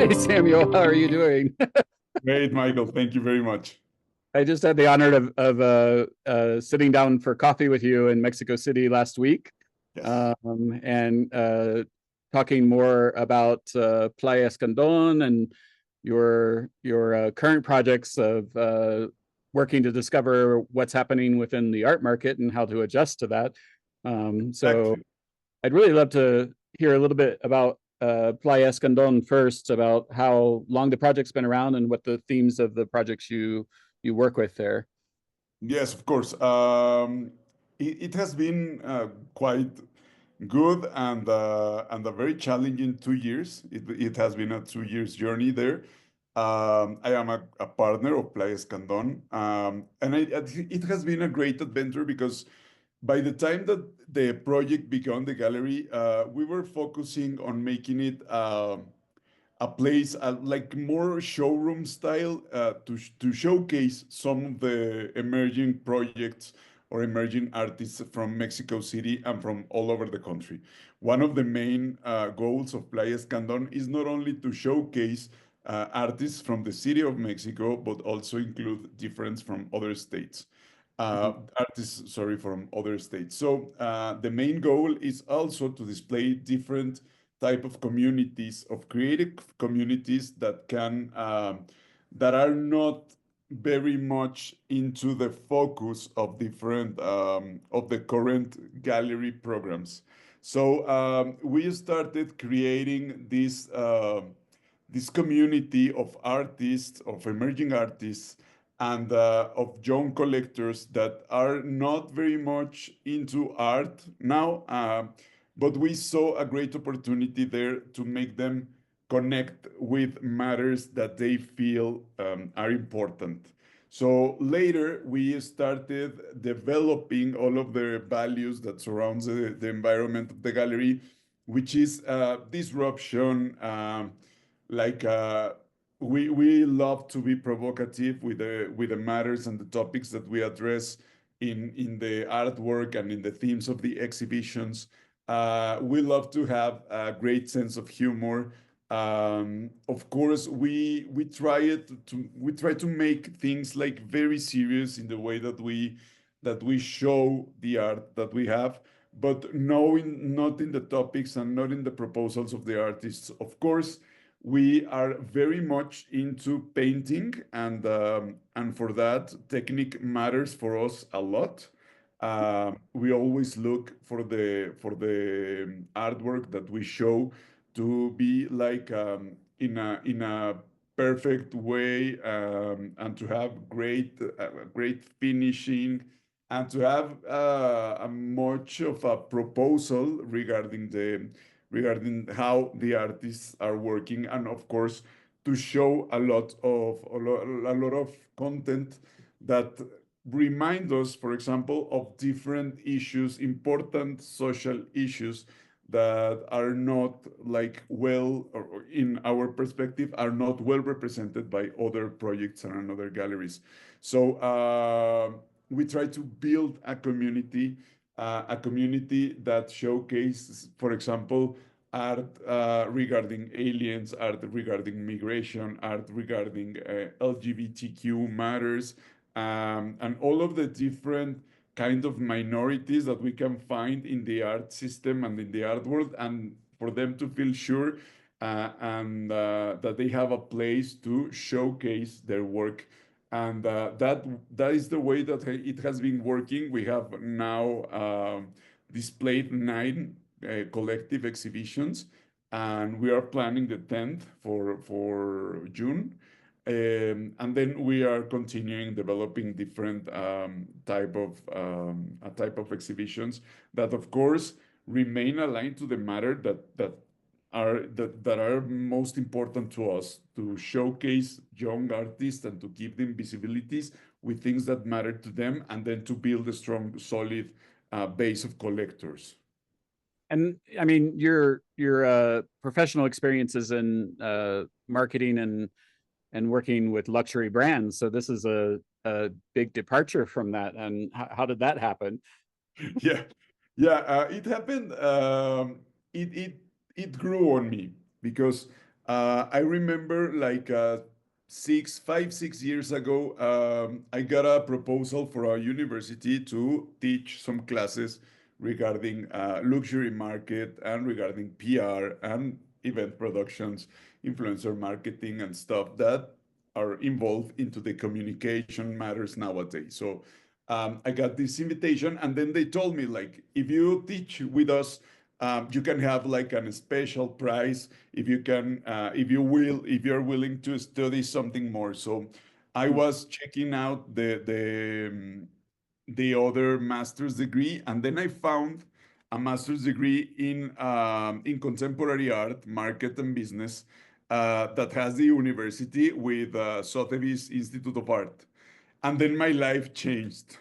Hey, Samuel, how are you doing? Great, Michael. Thank you very much. I just had the honor of sitting down for coffee with you in Mexico City last week, Yes. and talking more about Playa Escandon and your current projects of working to discover what's happening within the art market and how to adjust to that. So Exactly. I'd really love to hear a little bit about Playa Escandon first, about how long the project's been around and what the themes of the projects you work with there. Yes, of course. It has been quite good and a very challenging 2 years. It has been a 2 years journey there. I am a partner of Playa Escandon, and it has been a great adventure because by the time that the project began the gallery, we were focusing on making it a place like more showroom style to showcase some of the emerging projects or emerging artists from Mexico City and from all over the country. One of the main goals of Playa Escandon is not only to showcase artists from the city of Mexico, but also include difference from other states. Mhm. Artists, sorry, from other states. So the main goal is also to display different type of communities, of creative communities that can that are not very much into the focus of different of the current gallery programs. So we started creating this community of artists, of emerging artists, and of young collectors that are not very much into art now, but we saw a great opportunity there to make them connect with matters that they feel are important. So later we started developing all of the values that surrounds the environment of the gallery, which is disruption, like we love to be provocative with the matters and the topics that we address in the artwork and in the themes of the exhibitions. We love to have a great sense of humor. Of course, we try to make things like very serious in the way that we show the art that we have, but knowing not in the topics and not in the proposals of the artists. Of course, we are very much into painting, and for that, technique matters for us a lot. We always look for the artwork that we show to be like in a perfect way, and to have great finishing, and to have a much of a proposal regarding how the artists are working, and of course to show a lot of content that remind us, for example, of different issues, important social issues that are not like well, or in our perspective, are not well represented by other projects and other galleries. So we try to build a community that showcases, for example, art regarding aliens, art regarding migration, art regarding LGBTQ matters, and all of the different kind of minorities that we can find in the art system and in the art world, and for them to feel sure and that they have a place to showcase their work. And that is the way that it has been working. We have now displayed 9 collective exhibitions, and we are planning the 10th for June. And then we are continuing developing different type of exhibitions that, of course, remain aligned to the matter that are most important to us, to showcase young artists and to give them visibilities with things that matter to them, and then to build a strong, solid base of collectors. And I mean, your professional experiences in marketing and working with luxury brands. So this is a big departure from that. And how did that happen? Yeah, yeah, it happened. It grew on me because I remember like 6 years ago, I got a proposal for a university to teach some classes regarding luxury market and regarding PR and event productions, influencer marketing and stuff that are involved into the communication matters nowadays. So I got this invitation, and then they told me like, if you teach with us, you can have like a special price if you can, if you're willing to study something more. So I was checking out the other master's degree, and then I found a master's degree in contemporary art, market and business, that has the university with Sotheby's Institute of Art. And then my life changed.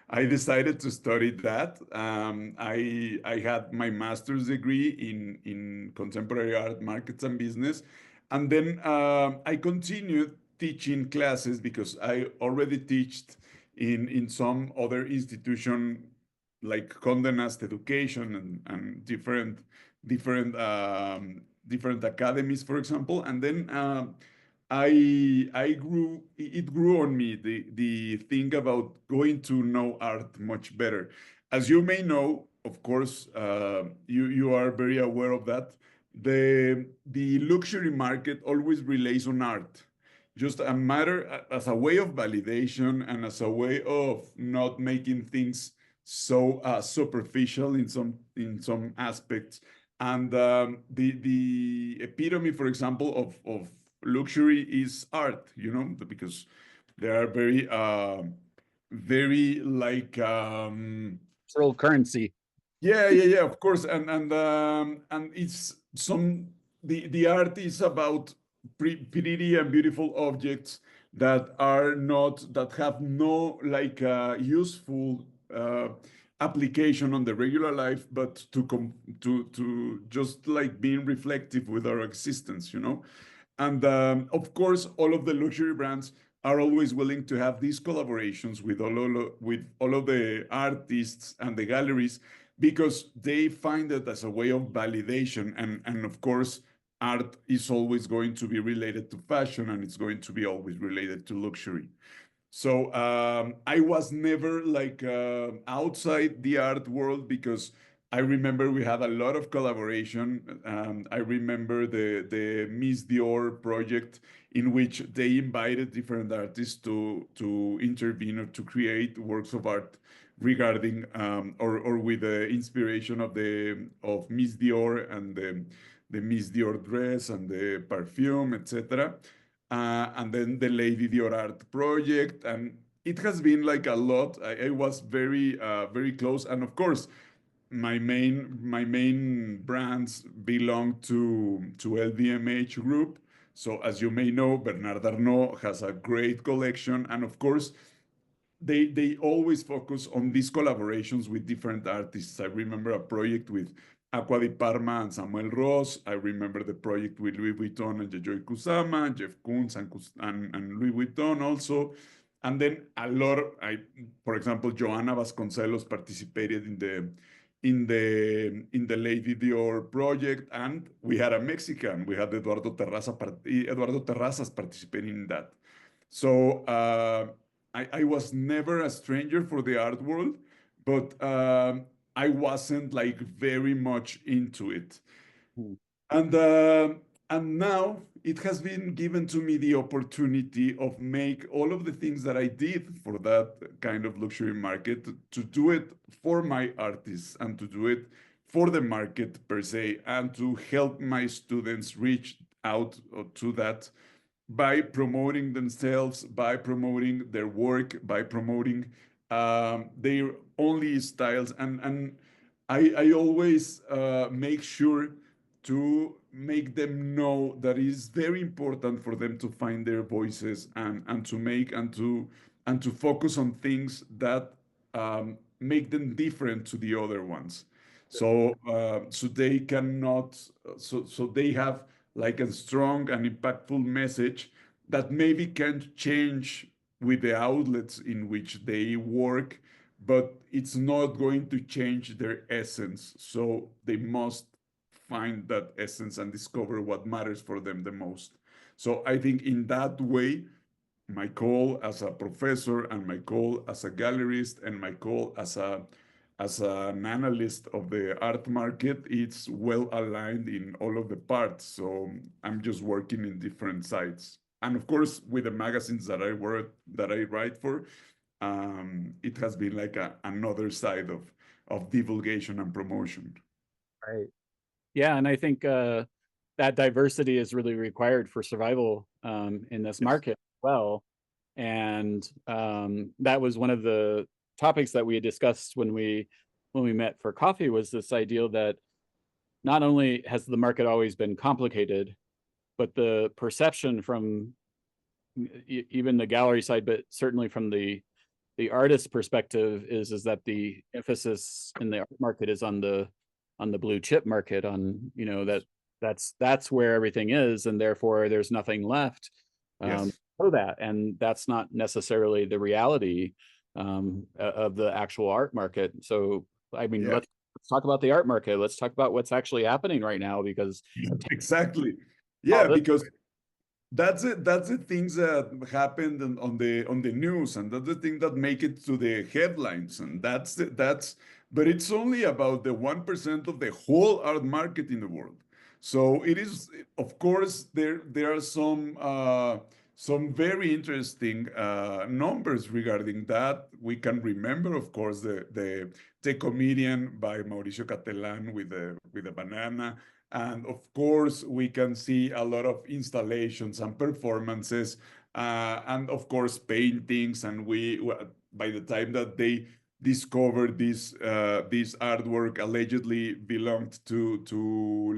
I decided to study that. I had my master's degree in contemporary art, markets, and business, and then I continued teaching classes because I already taught in some other institution like Condé Nast Education and different academies, for example. And then it grew on me the thing about going to know art much better. As you may know, of course, you are very aware of that. The luxury market always relies on art, just a matter as a way of validation and as a way of not making things so superficial in some aspects. And the epitome, for example, of luxury is art, because they are very like Cultural currency. yeah, yeah, yeah, of course. And it's some the art is about pretty and beautiful objects that have no like useful application on the regular life, but to just like being reflective with our existence. And of course, all of the luxury brands are always willing to have these collaborations with all of the artists and the galleries, because they find it as a way of validation. And of course, art is always going to be related to fashion, and it's going to be always related to luxury. So I was never like outside the art world, because I remember we had a lot of collaboration. I remember the Miss Dior project, in which they invited different artists to intervene or to create works of art regarding or with the inspiration of Miss Dior and the Miss Dior dress and the perfume, etc. And then the Lady Dior Art project, and it has been like a lot. I was very close, and of course, my main brands belong to LVMH Group. So as you may know, Bernard Arnault has a great collection, and of course, they always focus on these collaborations with different artists. I remember a project with Aqua di Parma and Samuel Ross. I remember the project with Louis Vuitton and Yayoi Kusama, Jeff Koons and Louis Vuitton also. And then for example, Joanna Vasconcelos participated in the Lady Dior project, and we had a Mexican. We had Eduardo Terrazas participating in that. So I was never a stranger for the art world, but I wasn't like very much into it. Hmm. And uh, and now it has been given to me the opportunity of make all of the things that I did for that kind of luxury market, to do it for my artists and to do it for the market per se, and to help my students reach out to that by promoting themselves, by promoting their work, by promoting their only styles. And I always make sure to make them know that it is very important for them to find their voices, and to focus on things that make them different to the other ones. So they cannot, so they have like a strong and impactful message that maybe can't change with the outlets in which they work, but it's not going to change their essence. So they must find that essence and discover what matters for them the most. So I think in that way, my call as a professor and my call as a gallerist and my call as an analyst of the art market, it's well aligned in all of the parts. So I'm just working in different sides. And of course, with the magazines that I write for, it has been like another side of divulgation and promotion. Right. Yeah, and I think that diversity is really required for survival in this Yes. market as well. And that was one of the topics that we had discussed when we met for coffee, was this idea that not only has the market always been complicated, but the perception from even the gallery side, but certainly from the artist perspective, is that the emphasis in the art market is on the blue chip market, on, you know, that's where everything is, and therefore there's nothing left Yes. for that. And that's not necessarily the reality of the actual art market. So I mean, Yeah. let's talk about the art market. Let's talk about what's actually happening right now, because Exactly. all Yeah, this. because that's it. That's the things that happened on the news, and that's the thing that make it to the headlines. And but it's only about the 1% of the whole art market in the world. So it is, of course, there are some very interesting numbers regarding that. We can remember, of course, the comedian by Mauricio Catelan with the banana. And of course, we can see a lot of installations and performances, and of course, paintings. And by the time that they discovered this artwork allegedly belonged to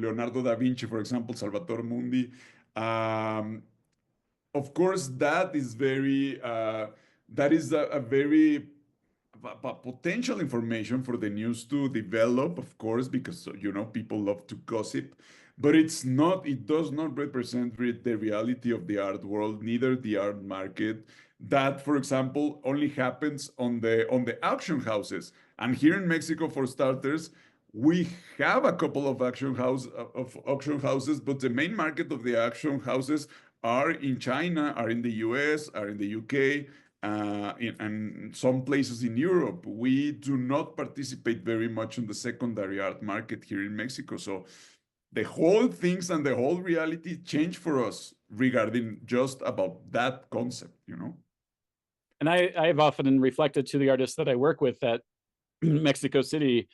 Leonardo da Vinci, for example, Salvator Mundi. Um, of course, that is a very potential information for the news to develop, of course, because people love to gossip, but it does not represent the reality of the art world, neither the art market. That, for example, only happens on the auction houses. And here in Mexico, for starters, we have a couple of auction houses, but the main market of the auction houses are in China, are in the US, are in the UK, and some places in Europe. We do not participate very much in the secondary art market here in Mexico. So the whole things and the whole reality change for us regarding just about that concept. And I've often reflected to the artists that I work with that Mexico City,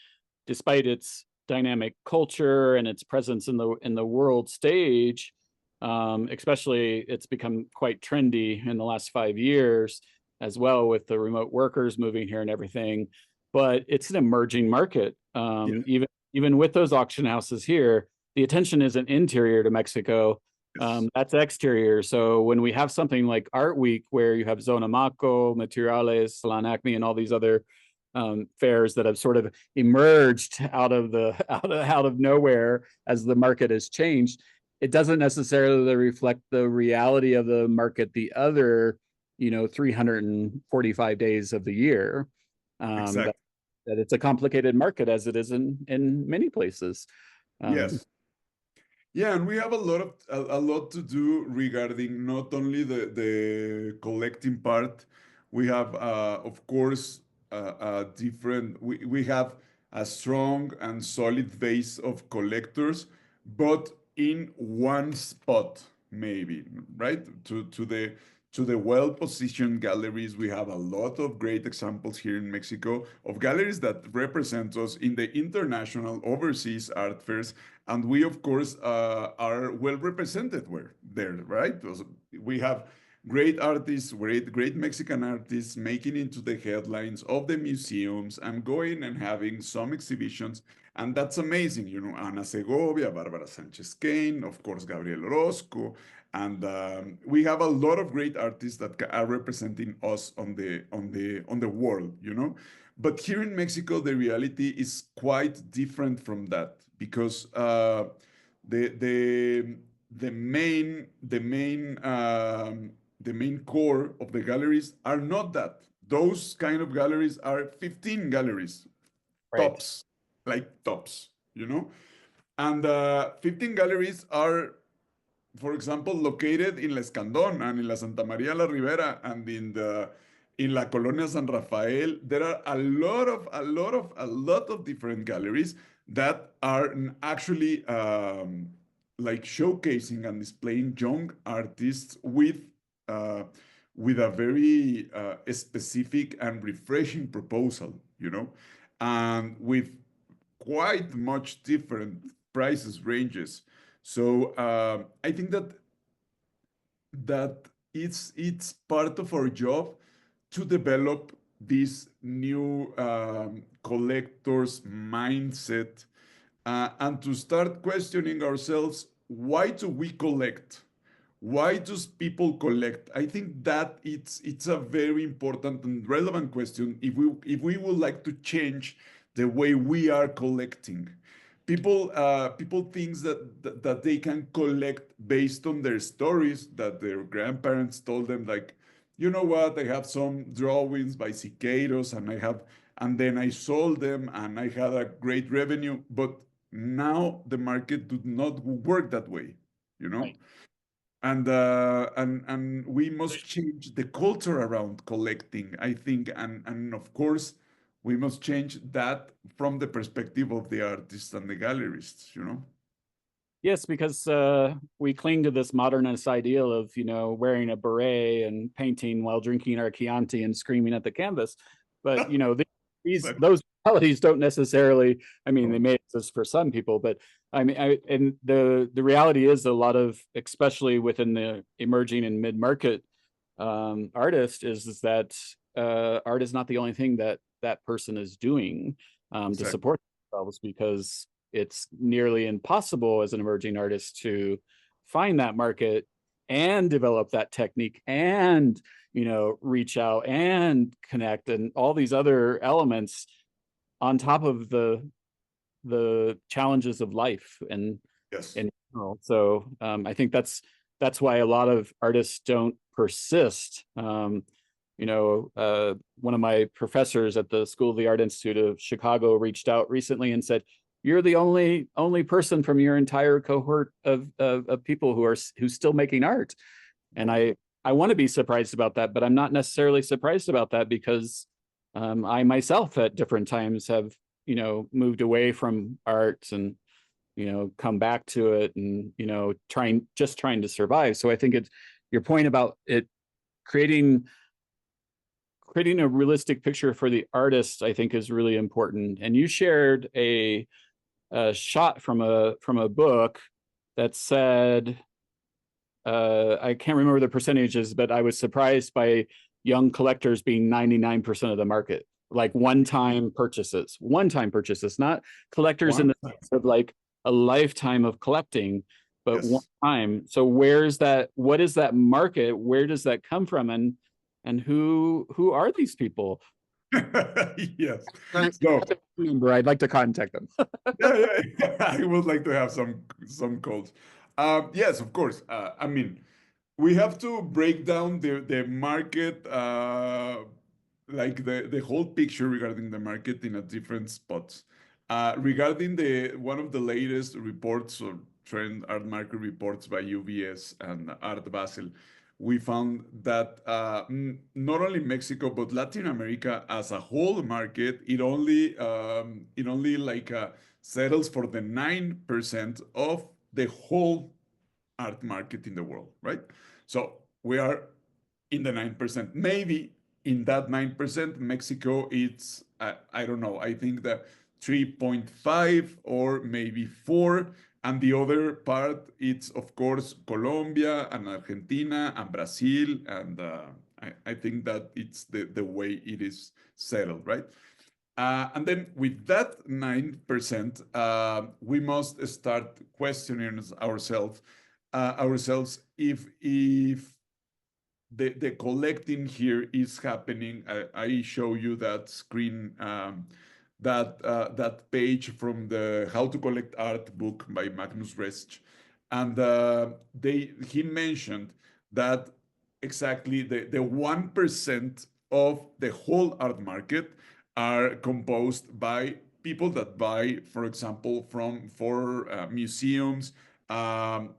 despite its dynamic culture and its presence in the world stage, especially it's become quite trendy in the last 5 years as well, with the remote workers moving here and everything. But it's an emerging market. Yeah. Even with those auction houses here, the attention isn't interior to Mexico. Yes. That's exterior. So when we have something like Art Week, where you have Zona Maco, Materiales, Salon Acme, and all these other fairs that have sort of emerged out of the out of nowhere as the market has changed, it doesn't necessarily reflect the reality of the market the other 345 days of the year. That, Exactly. that it's a complicated market, as it is in many places. um, Yes. Yeah, and we have a lot to do regarding not only the collecting part. We have, of course, we have a strong and solid base of collectors, but in one spot, maybe, right? To the well-positioned galleries, we have a lot of great examples here in Mexico of galleries that represent us in the international overseas art fairs, and we, of course, are well represented there, right? We have great artists, great Mexican artists making into the headlines of the museums and going and having some exhibitions. And that's amazing. Ana Segovia, Barbara Sanchez Kane, of course, Gabriel Orozco. And we have a lot of great artists that are representing us on the world. But here in Mexico, the reality is quite different from that, because the the the main core of the galleries are not that. Those kind of galleries are 15 galleries right. tops, like tops. And 15 galleries are, for example, located in La Escandón and in La Santa Maria la Ribera and in La Colonia San Rafael. There are a lot of different galleries that are actually like showcasing and displaying young artists uh, with a very specific and refreshing proposal, you know, and with quite much different prices ranges. So I think that it's part of our job to develop this new collector's mindset and to start questioning ourselves, why do we collect? Why does people collect? I think that it's a very important and relevant question if we would like to change the way we are collecting. People thinks that they can collect based on their stories that their grandparents told them, like, you know what, I have some drawings by Siqueiros and then I sold them and I had a great revenue. But now the market do not work that way, you know? Right. And we must change the culture around collecting, I think, and of course we must change that from the perspective of the artists and the gallerists, you know. Yes, because we cling to this modernist ideal of, wearing a beret and painting while drinking our Chianti and screaming at the canvas. But, these But those qualities don't necessarily, I mean, they no, may exist for some people, but I mean, and the reality is a lot of, especially within the emerging and mid-market artist, is that art is not the only thing that that person is doing to exactly. support themselves, because it's nearly impossible as an emerging artist to find that market and develop that technique and reach out and connect and all these other elements on top of the challenges of life and Yes. in general. So I think that's why a lot of artists don't persist. One of my professors at the School of the Art Institute of Chicago reached out recently and said, "You're the only person from your entire cohort of people who's still making art." And Wow. I want to be surprised about that, but I'm not necessarily surprised about that, because I myself at different times have moved away from art and come back to it and trying to survive. So I think it's your point about it creating a realistic picture for the artist, I think, is really important. And you shared a shot from a book that said, I can't remember the percentages, but I was surprised by young collectors being 99% of the market, like one-time purchases, not collectors in One. the sense of like a lifetime of collecting, but one Yes. time. So what is that market? Where does that come from? And who are these people? Yes. I So remember, I'd like to contact them. yeah. I would like to have some calls. Yes, of course. I mean, we have to break down the market, like the whole picture regarding the market in a different spots. Regarding the one of the latest reports or trend art market reports by UBS and Art Basel, we found that not only Mexico but Latin America as a whole market, it only like settles for the 9% of the whole art market in the world, right? So we are in the 9%. Maybe in that 9%, Mexico, it's, I don't know, I think that 3.5 or maybe 4. And the other part, it's of course Colombia and Argentina and Brazil. And I think that it's the way it is settled, right? And then with that 9%, we must start questioning ourselves if the collecting here is happening. I show you that screen, that page from the How to Collect Art book by Magnus Resch, and he mentioned that exactly the 1% of the whole art market are composed by people that buy, for example, for museums,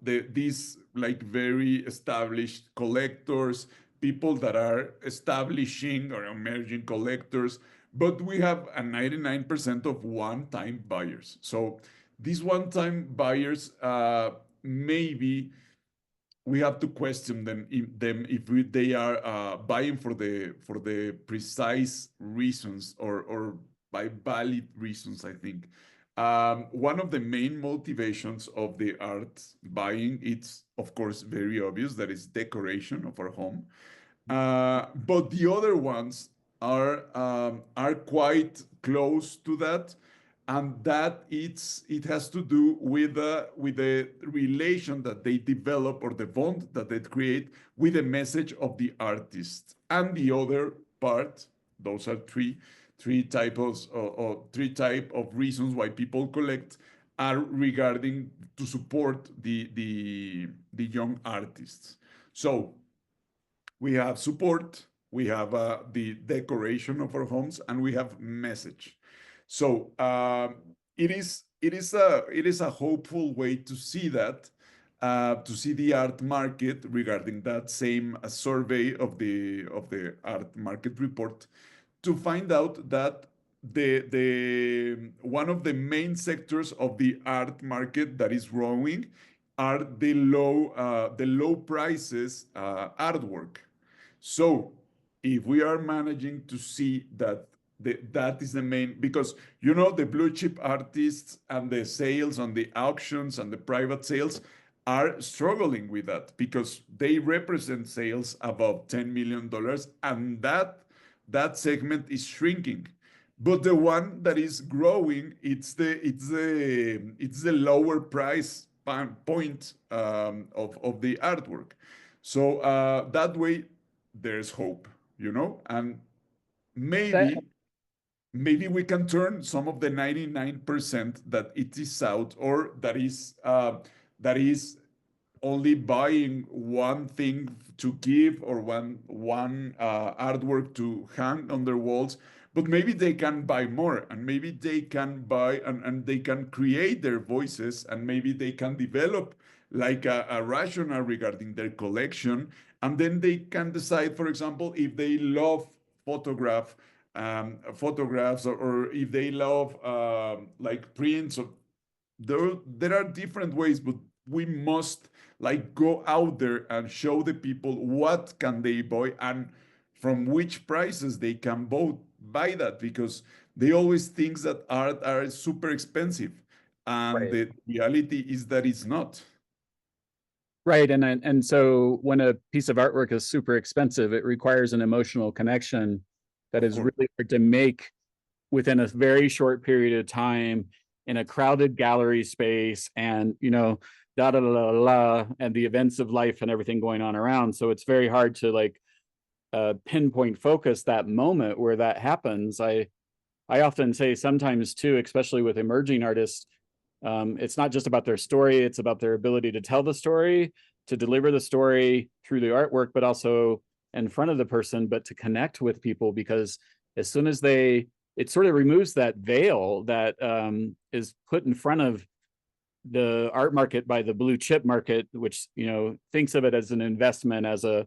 these like very established collectors, people that are establishing or emerging collectors, but we have a 99% of one-time buyers. So these one-time buyers, maybe we have to question them if they are buying for the precise reasons or by valid reasons. I think one of the main motivations of the art buying, it's of course very obvious, that is decoration of our home. But the other ones are quite close to that, and that it has to do with the relation that they develop or the bond that they create with the message of the artist. And the other part, those are three types or three type of reasons why people collect, are regarding to support the young artists. So we have support, we have the decoration of our homes, and we have message. So it is a hopeful way to see that, to see the art market regarding that same survey of the art market report, to find out that the one of the main sectors of the art market that is growing are the low prices artwork. So if we are managing to see that that is the main, because the blue chip artists and the sales on the auctions and the private sales are struggling with that because they represent sales above $10 million, and that segment is shrinking. But the one that is growing, it's the lower price point of the artwork. So that way there's hope, and That maybe we can turn some of the 99% that it is out, or that is only buying one thing to give, or one artwork to hang on their walls, but maybe they can buy more, and maybe they can buy and they can create their voices, and maybe they can develop like a rationale regarding their collection, and then they can decide, for example, if they love photographs, or if they love like prints. Or there are different ways, but we must like go out there and show the people what can they buy and from which prices they can both buy that, because they always think that art are super expensive, and right. the reality is that it's not. Right. And so when a piece of artwork is super expensive, it requires an emotional connection that Of is course. really hard to make within a very short period of time in a crowded gallery space, and da da da da, and the events of life and everything going on around. So it's very hard to like pinpoint focus that moment where that happens. I often say sometimes too, especially with emerging artists, it's not just about their story, it's about their ability to tell the story, to deliver the story through the artwork, but also in front of the person, but to connect with people, because as soon as it sort of removes that veil that is put in front of the art market by the blue chip market, which thinks of it as an investment, as a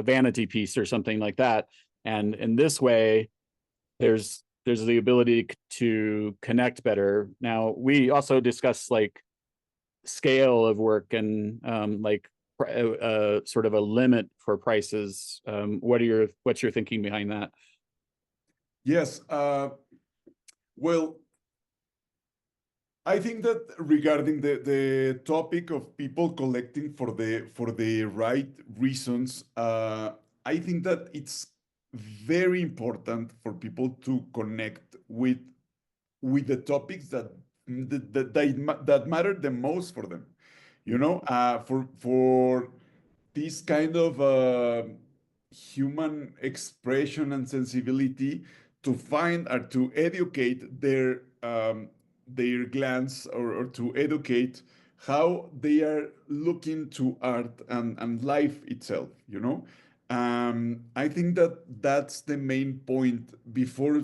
vanity piece or something like that. And in this way, there's the ability to connect better. Now, we also discuss like scale of work and like sort of a limit for prices. What's your thinking behind that? Yes. Well, I think that regarding the topic of people collecting for the right reasons, I think that it's very important for people to connect with the topics that matter the most for them. For this kind of human expression and sensibility, to find or to educate their glance, or to educate how they are looking to art and life itself. I think that that's the main point before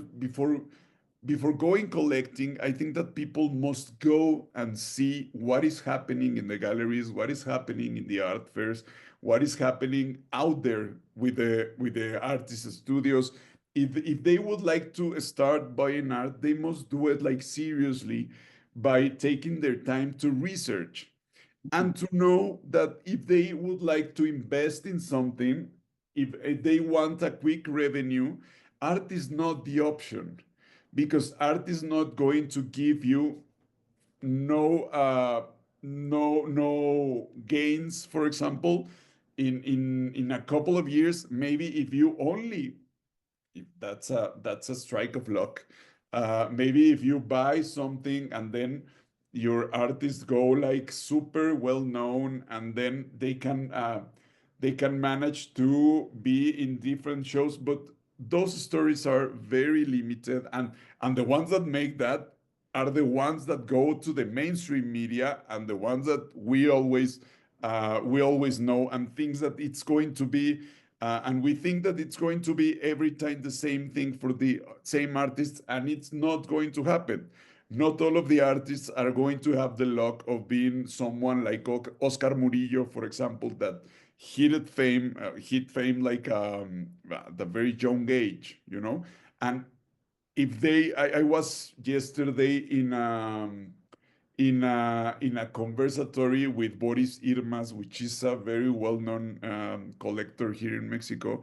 before going collecting, I think that people must go and see what is happening in the galleries, what is happening in the art fairs, what is happening out there with the artist studios. If they would like to start buying art, they must do it like seriously by taking their time to research and to know that if they would like to invest in something, if they want a quick revenue, art is not the option because art is not going to give you no gains. For example, in a couple of years, maybe if you only, that's a strike of luck. Maybe if you buy something and then your artists go like super well known, and then they can manage to be in different shows, but those stories are very limited, and the ones that make that are the ones that go to the mainstream media, and the ones that we always know and thinks that it's going to be and we think that it's going to be every time the same thing for the same artists, and it's not going to happen. Not all of the artists are going to have the luck of being someone like Oscar Murillo, for example, that hit fame like at a very young age, you know. And if they, I was yesterday in a conversatory with Boris Irmas, which is a very well-known collector here in Mexico,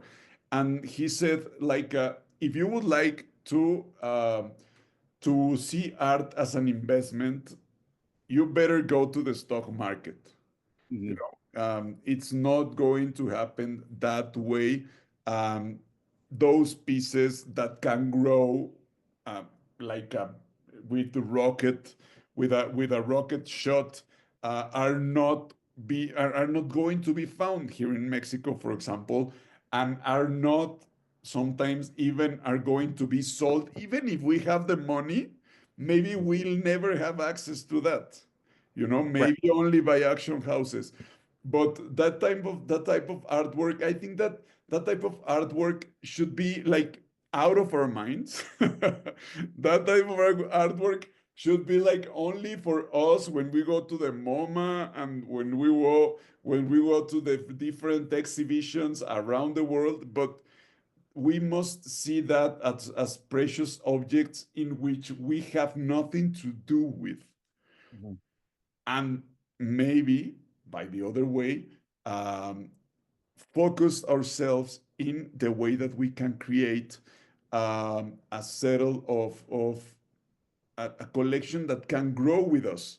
and he said like if you would like to see art as an investment, you better go to the stock market. You Mhm. know, it's not going to happen that way. Um, those pieces that can grow uh, like with the rocket, with a rocket shot, are not going to be found here in Mexico, for example, and are not sometimes even are going to be sold. Even if we have the money, maybe we'll never have access to that. You know, Right. maybe only by auction houses. But that type of artwork, I think that that type of artwork should be like out of our minds. That type of artwork should be like only for us when we go to the MoMA and when we go to the different exhibitions around the world. But we must see that as precious objects in which we have nothing to do with. Mhm. And maybe by the other way, um, focus ourselves in the way that we can create a settle of a collection that can grow with us.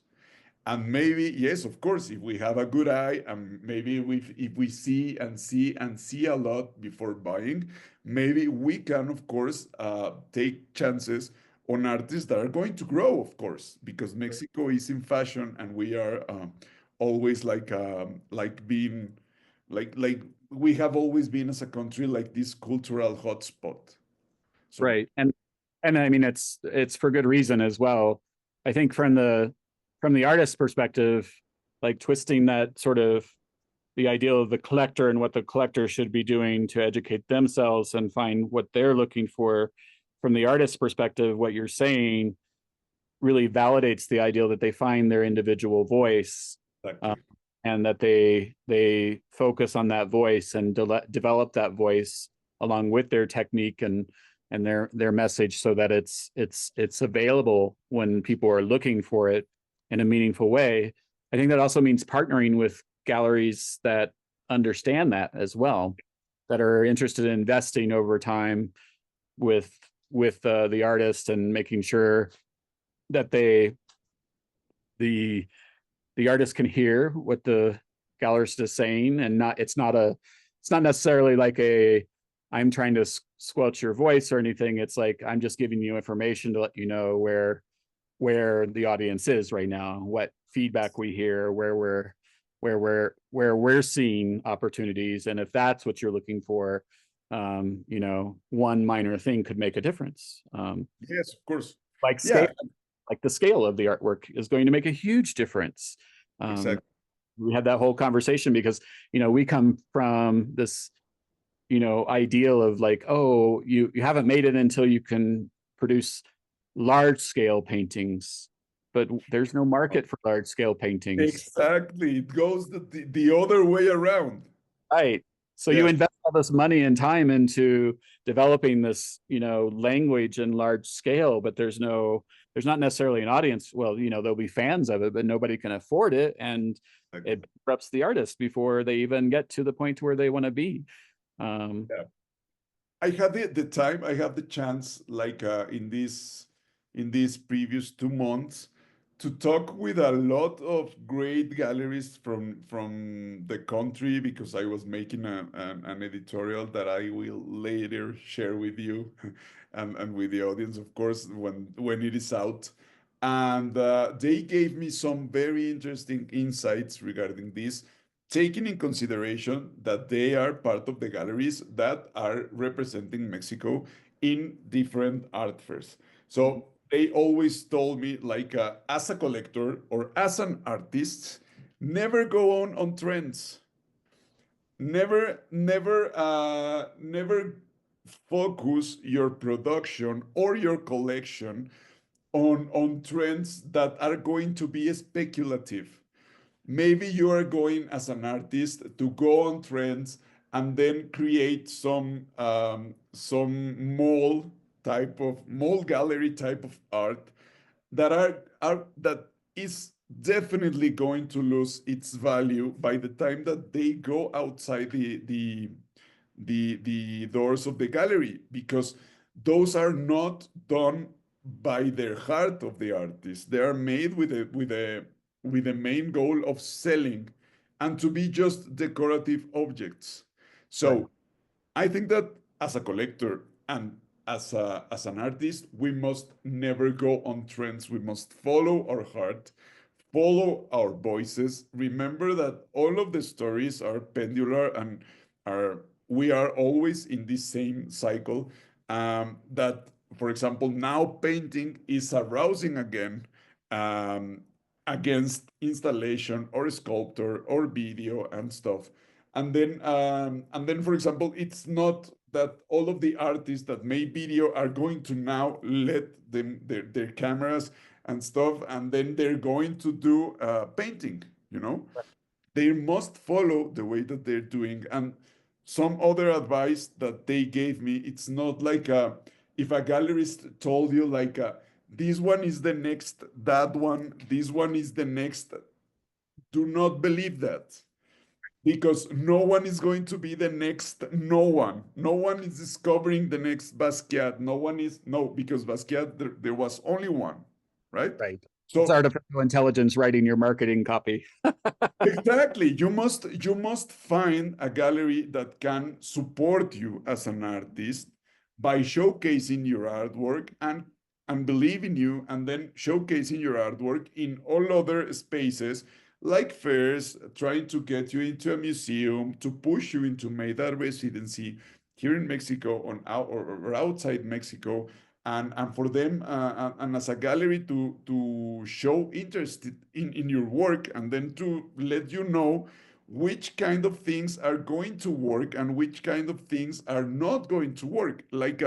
And maybe, yes, of course, if we have a good eye and maybe if we see and see and see a lot before buying, maybe we can, of course, take chances on artists that are going to grow, of course, because Mexico is in fashion and we are always like being like we have always been as a country like this cultural hotspot. So Right. And I mean it's for good reason as well. I think from the artist's perspective, like twisting that sort of the ideal of the collector and what the collector should be doing to educate themselves and find what they're looking for. From the artist's perspective, what you're saying really validates the ideal that they find their individual voice, uh, exactly. and that they focus on that voice and develop that voice along with their technique and their message so that it's available when people are looking for it in a meaningful way. I think that also means partnering with galleries that understand that as well, that are interested in investing over time with the artist and making sure that the the artist can hear what the gallerist is saying, and not it's not necessarily like a I'm trying to squelch your voice or anything. It's like I'm just giving you information to let you know where the audience is right now, what feedback we hear, where we're seeing opportunities, and if that's what you're looking for, you know, one minor thing could make a difference. Yes, of course. Like scale, Yeah, like the scale of the artwork is going to make a huge difference. Um, exactly. we had that whole conversation because, you know, we come from this, you know, ideal of like, oh, you haven't made it until you can produce large scale paintings, but there's no market for large scale paintings. Exactly. It goes the other way around. Right. So you Yes, invest all this money and time into developing this, language in large scale, but there's not necessarily an audience. Well, there'll be fans of it, but nobody can afford it. And exactly. it disrupts the artist before they even get to the point where they want to be. Um, Yeah. I had the time, I had the chance, like in these previous 2 months, to talk with a lot of great galleries from the country because I was making an editorial that I will later share with you and with the audience, of course, when it is out. And they gave me some very interesting insights regarding this, taking in consideration that they are part of the galleries that are representing Mexico in different art fairs. So they always told me, like, as a collector or as an artist, never go on trends. Never focus your production or your collection on trends that are going to be speculative. Maybe you are going as an artist to go on trends and then create some mall gallery type of art that is definitely going to lose its value by the time that they go outside the doors of the gallery, because those are not done by their heart of the artist. They are made with a main goal of selling and to be just decorative objects. right. So I think that as a collector and as an artist, we must never go on trends. We must follow our heart, follow our voices. Remember that all of the stories are pendular and are we are always in this same cycle. That, for example, now painting is arousing again, um, against installation or sculpture or video and stuff. And then, for example, it's not that all of the artists that make video are going to now let them their cameras and stuff, and then they're going to do painting. You know, they must follow the way that they're doing. And some other advice that they gave me, it's not like if a gallerist told you like this one is the next, that one, this one is the next. Do not believe that, because no one is going to be the next no one. No one is discovering the next Basquiat. No one is, no, because Basquiat, there was only one, right? Right. It's So artificial intelligence writing your marketing copy. exactly. You must find a gallery that can support you as an artist by showcasing your artwork and believe in you, and then showcasing your artwork in all other spaces like fairs, trying to get you into a museum, to push you into Medar residency here in Mexico or outside Mexico, and for them and as a gallery to show interest in your work, and then to let you know which kind of things are going to work and which kind of things are not going to work. Like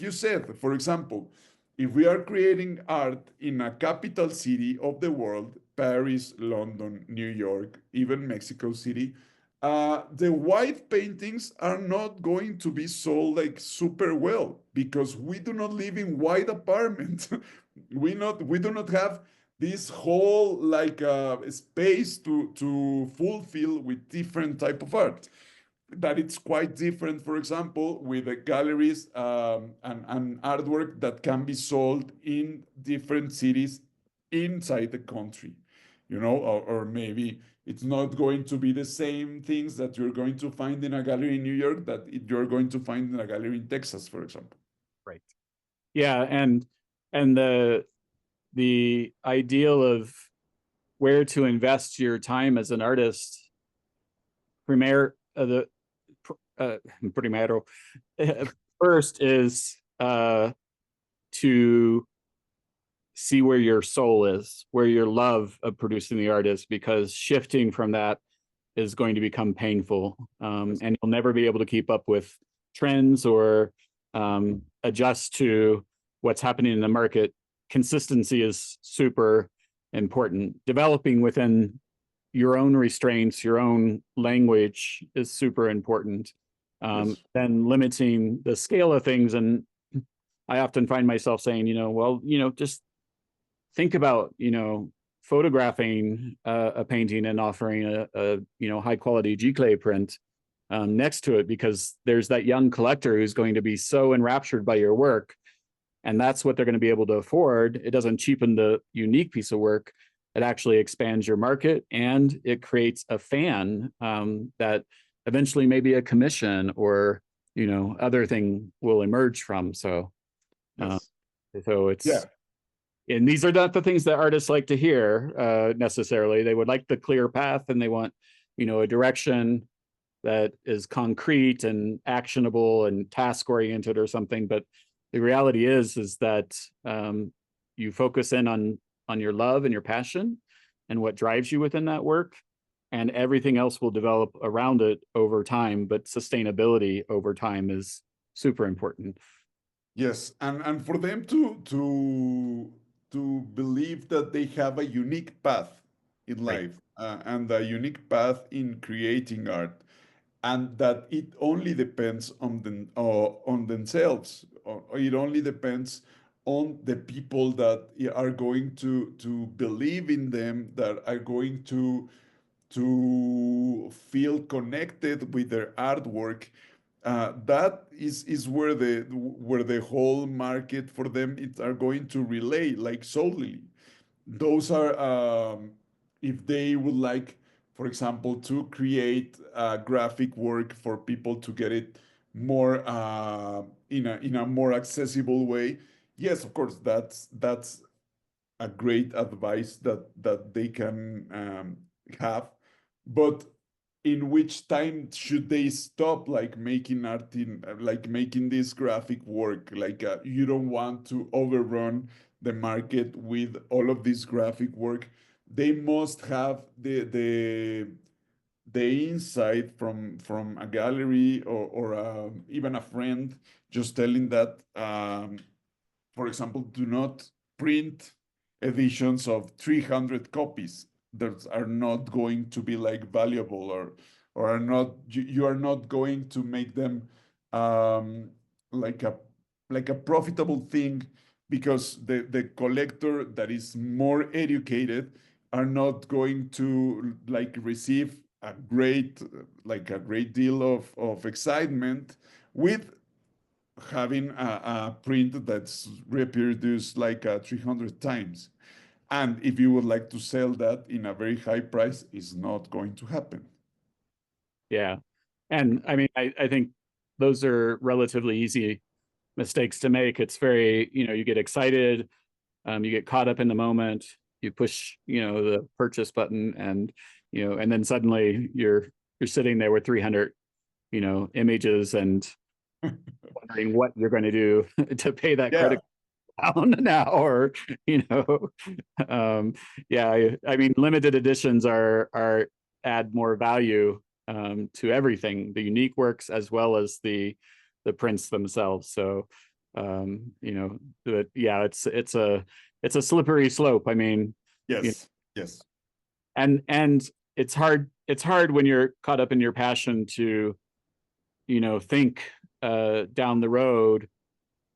you said, for example, if we are creating art in a capital city of the world, Paris, London, New York, even Mexico City, the white paintings are not going to be sold like super well, because we do not live in white apartments. We do not have this whole like space to fulfill with different type of art. That it's quite different, for example, with the galleries and artwork that can be sold in different cities inside the country, or maybe it's not going to be the same things that you're going to find in a gallery in New York that you're going to find in a gallery in Texas, for example. Right. Yeah, and the ideal of where to invest your time as an artist, primer the primero first is to see where your soul is, where your love of producing the art is, because shifting from that is going to become painful, and you'll never be able to keep up with trends or adjust to what's happening in the market, consistency is super important. Developing within your own restraints, your own language is super important. Yes. Then limiting the scale of things. And I often find myself saying, well, just think about, photographing a painting and offering a high quality giclée print next to it, because there's that young collector who's going to be so enraptured by your work, and that's what they're going to be able to afford. It doesn't cheapen the unique piece of work. It actually expands your market, and it creates a fan that eventually maybe a commission or other thing will emerge from. Uh, Yes. so Yeah. it's and these are not the things that artists like to hear necessarily. They would like the clear path, and they want a direction that is concrete and actionable and task oriented or something. But the reality is that you focus in on your love and your passion and what drives you within that work, and everything else will develop around it over time. But sustainability over time is super important. Yes, and for them to believe that they have a unique path in Right. life, and a unique path in creating art, and that it only depends on themselves, or it only depends on the people that are going to believe in them, that are going to feel connected with their artwork. That is where the whole market for them it are going to relay, like solely. Those are if they would like, for example, to create graphic work for people to get it more in a more accessible way. Yes, of course, that's a great advice that they can have, but in which time should they stop like making art in like making this graphic work? Like you don't want to overrun the market with all of this graphic work. They must have the insight from a gallery, or even a friend just telling that for example, do not print editions of 300 copies that are not going to be like valuable, or are not you are not going to make them um, like a profitable thing, because the collector that is more educated are not going to like receive a great deal of excitement with having a print that's reproduced like 300 times. And if you would like to sell that in a very high price, it's not going to happen. Yeah. And I mean, I think those are relatively easy mistakes to make. It's very, you get excited, you get caught up in the moment, you push, the purchase button, and then suddenly you're sitting there with 300, images, and wondering what you're going to do to pay that Yeah. credit down now, or you know yeah, I mean, limited editions are add more value to everything, the unique works as well as the prints themselves. So but yeah, it's a slippery slope. I mean, you know, Yes. Yes. and it's hard when you're caught up in your passion to think down the road,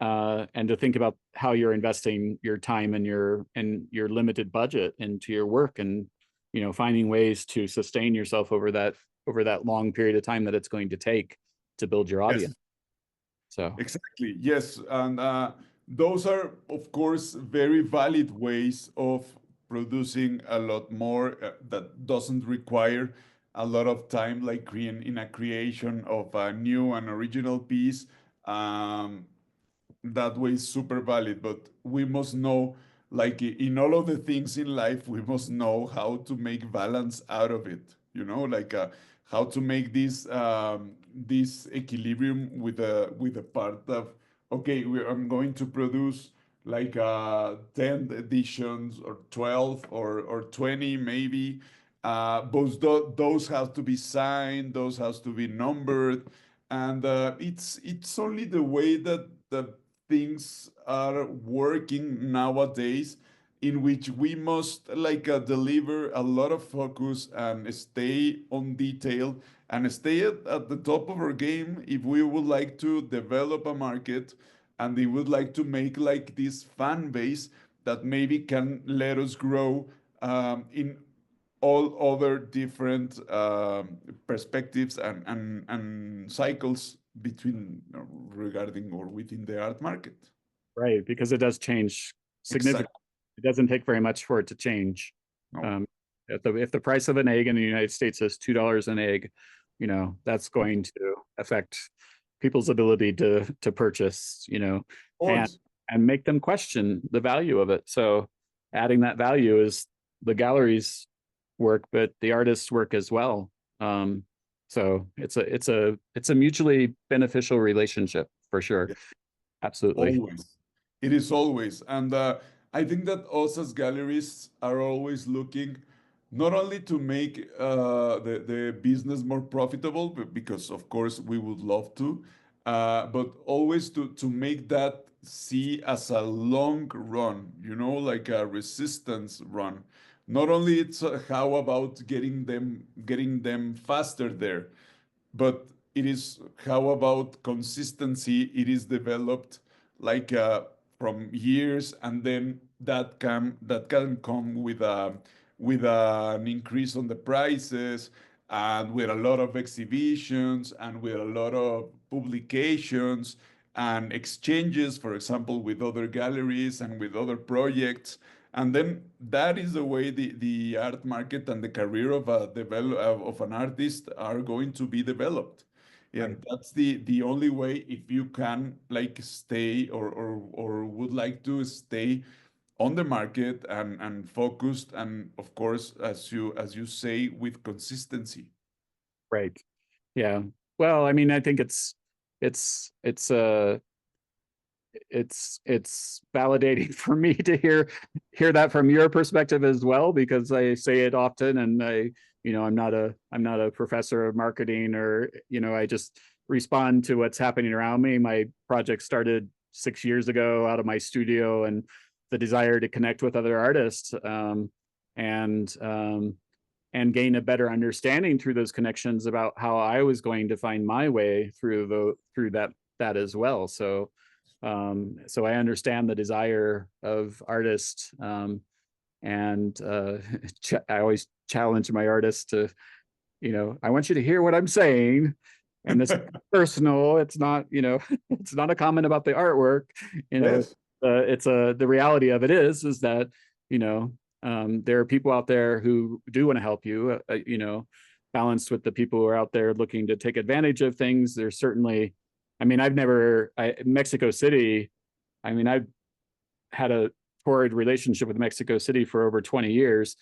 and to think about how you're investing your time and your limited budget into your work, and finding ways to sustain yourself over that long period of time that it's going to take to build your audience. Yes. So Exactly. Yes. And those are, of course, very valid ways of producing a lot more that doesn't require a lot of time, like in a creation of a new and original piece. Um, that way is super valid, but we must know, like in all of the things in life, we must know how to make balance out of it, like how to make this equilibrium with a part of, okay, I'm going to produce like 10 editions, or 12, or 20 maybe. Those have to be signed, those has to be numbered, and it's only the way that things are working nowadays, in which we must like deliver a lot of focus and stay on detail and stay at the top of our game if we would like to develop a market, and they would like to make like this fan base that maybe can let us grow in all other different perspectives and cycles between regarding or within the art market. Right, because it does change significantly. Exactly. It doesn't take very much for it to change. No, Um, if the price of an egg in the United States is $2 an egg, that's going to affect people's ability to purchase, of and course. and make them question the value of it. So adding that value is the gallery's work, but the artist's work as well. So it's a mutually beneficial relationship for sure. Absolutely. Always. It is always. And I think that us as gallerists are always looking not only to make the business more profitable, because of course we would love to, but always to make that see as a long run, like a resistance run. Not only it's how about getting them faster there, but it is how about consistency. It is developed like from years, and then that can come with an increase on the prices, and with a lot of exhibitions, and with a lot of publications and exchanges, for example, with other galleries and with other projects. And then that is the way the art market and the career of an artist are going to be developed. Right. And that's the only way, if you can like stay or would like to stay on the market and focused, and of course, as you say, with consistency. Right. Yeah. Well, I mean, I think it's it's uh it's validating for me to hear that from your perspective as well, because I say it often, and I'm not a professor of marketing, or I just respond to what's happening around me. My project started 6 years ago out of my studio, and the desire to connect with other artists, and and gain a better understanding through those connections about how I was going to find my way through that as well. So I understand the desire of artists, and I always challenge my artists to, I want you to hear what I'm saying, and this is personal. It's not, it's not a comment about the artwork. You know, Yes. the reality of it is that, you know, there are people out there who do want to help you. Balanced with the people who are out there looking to take advantage of things. There's certainly, I mean, Mexico City. I mean, I've had a torrid relationship with Mexico City for over 20 years,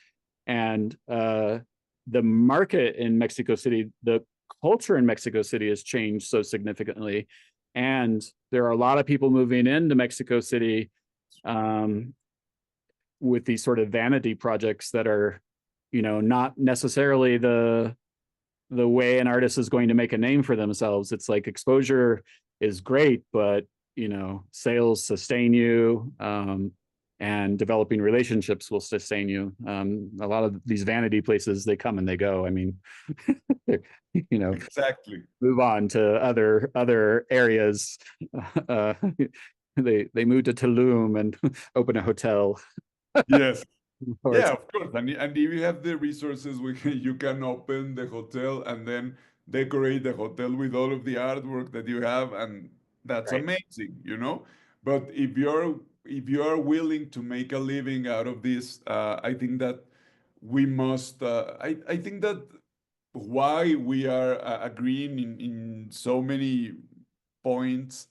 and the market in Mexico City, the culture in Mexico City has changed so significantly, and there are a lot of people moving into Mexico City, um, with these sort of vanity projects that are, not necessarily the way an artist is going to make a name for themselves. It's like exposure is great, but sales sustain you, and developing relationships will sustain you. A lot of these vanity places, they come and they go. I mean, you know, Exactly. move on to other areas. Uh, they move to Tulum and open a hotel. Yes. Or Yeah, of course. And if you have the resources, you can open the hotel and then decorate the hotel with all of the artwork that you have, and that's right, amazing. But if you are willing to make a living out of this, I think that we must. I think that why we are agreeing in so many points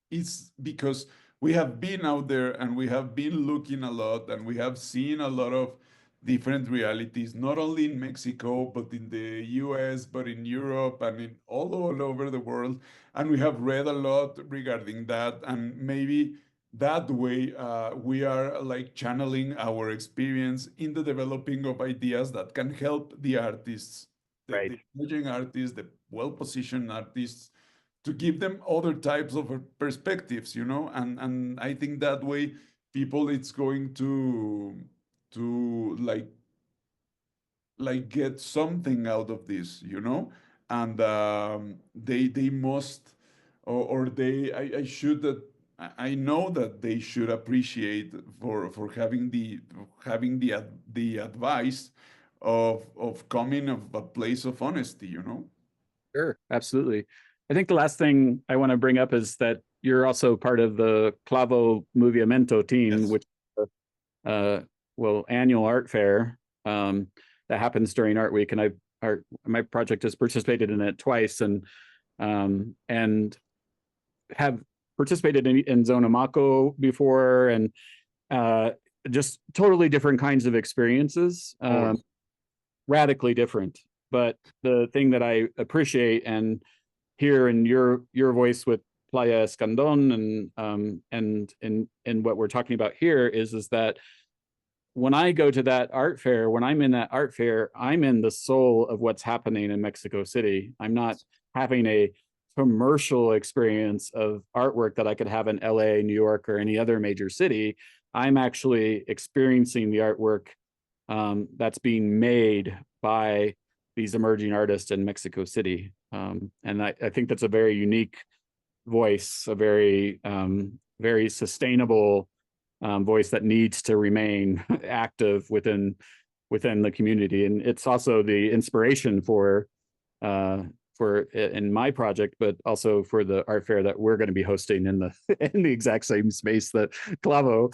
is because we have been out there, and we have been looking a lot, and we have seen a lot of different realities, not only in Mexico, but in the US, but in Europe, and in all over the world. And we have read a lot regarding that. And maybe that way we are like channeling our experience in the developing of ideas that can help the artists, the, right, the emerging artists, the well-positioned artists, to give them other types of perspectives, you know, and I think that way people it's going to like get something out of this, you know, and they must or they I should that I know that they should appreciate for having the advice of coming of a place of honesty, you know. Sure, absolutely. I think the last thing I want to bring up is that you're also part of the Clavo Movimiento team, Yes. which uh, well, annual art fair that happens during Art Week, and my project has participated in it twice, and have participated in Zona Mako before, and uh, just totally different kinds of experiences, Of course. radically different. But the thing that I appreciate and hear in your voice with Playa Escandon and in what we're talking about here is that when I go to that art fair, when I'm in that art fair, I'm in the soul of what's happening in Mexico City. I'm not having a commercial experience of artwork that I could have in LA, New York, or any other major city. I'm actually experiencing the artwork that's being made by these emerging artists in Mexico City. And I think that's a very unique voice, a very sustainable voice that needs to remain active within the community. And it's also the inspiration uh, for in my project, but also for the art fair that we're going to be hosting in the in the exact same space that Clavo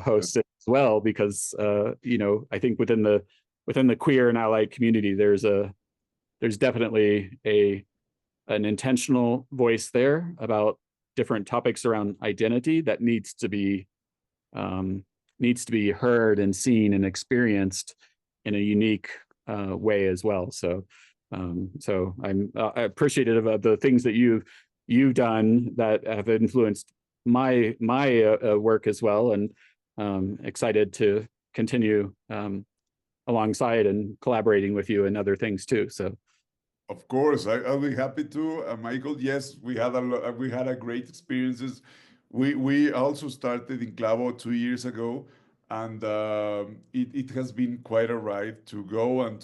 hosts as well. Because you know, I think within the queer and allied community, there's definitely an intentional voice there about different topics around identity that um, needs to be heard and seen and experienced in a unique way as well. So I'm appreciative of the things that you've done that have influenced my work as well, and excited to continue alongside and collaborating with you and other things too. So Of course, I'll be happy to, Michael. Yes, we had a great experiences. We also started in Clavo 2 years ago, and it has been quite a ride to go and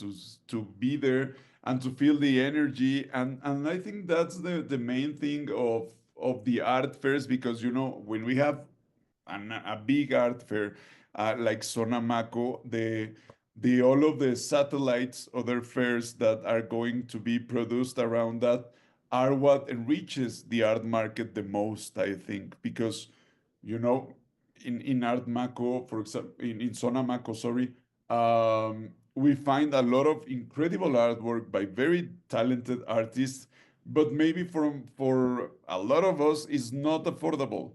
to be there and to feel the energy. And I think that's the main thing of the art fairs, because you know when we have a big art fair like Sonamaco, the all of the satellites, other fairs that are going to be produced around that are what enriches the art market the most, I think, because you know, in Art Mako, for example, in Sonamaco, sorry, we find a lot of incredible artwork by very talented artists, but maybe for a lot of us is not affordable.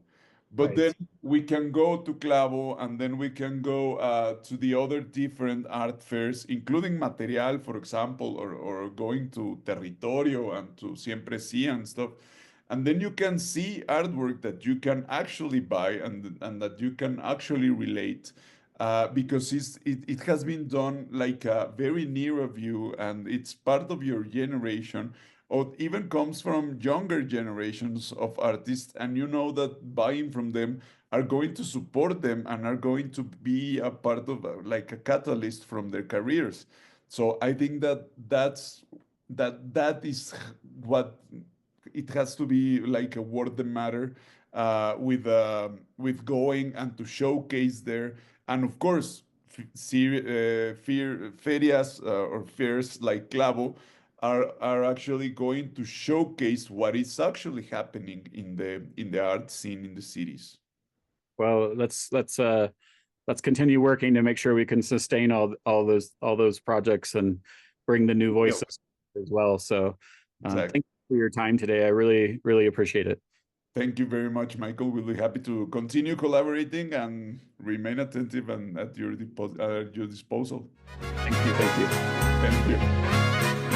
But then right. we can go to Clavo, and then we can go to the other different art fairs, including Material, for example, or going to Territorio and to Siempre Sí and stuff. And then you can see artwork that you can actually buy and that you can actually relate. Because it has been done like very near of you, and it's part of your generation, or even comes from younger generations of artists, and you know that buying from them are going to support them and are going to be a part of like a catalyst from their careers. So I think that is what it has to be like a word that matter with going and to showcase there, and of course ferias or fairs like Clavo are actually going to showcase what is actually happening in the art scene in the cities. Well, let's continue working to make sure we can sustain all those projects and bring the new Well, voices as well. So thank exactly. you for your time today. I really appreciate it. Thank you very much, Michael. We'll be happy to continue collaborating and remain attentive and at your disposal. Thank you. Thank you.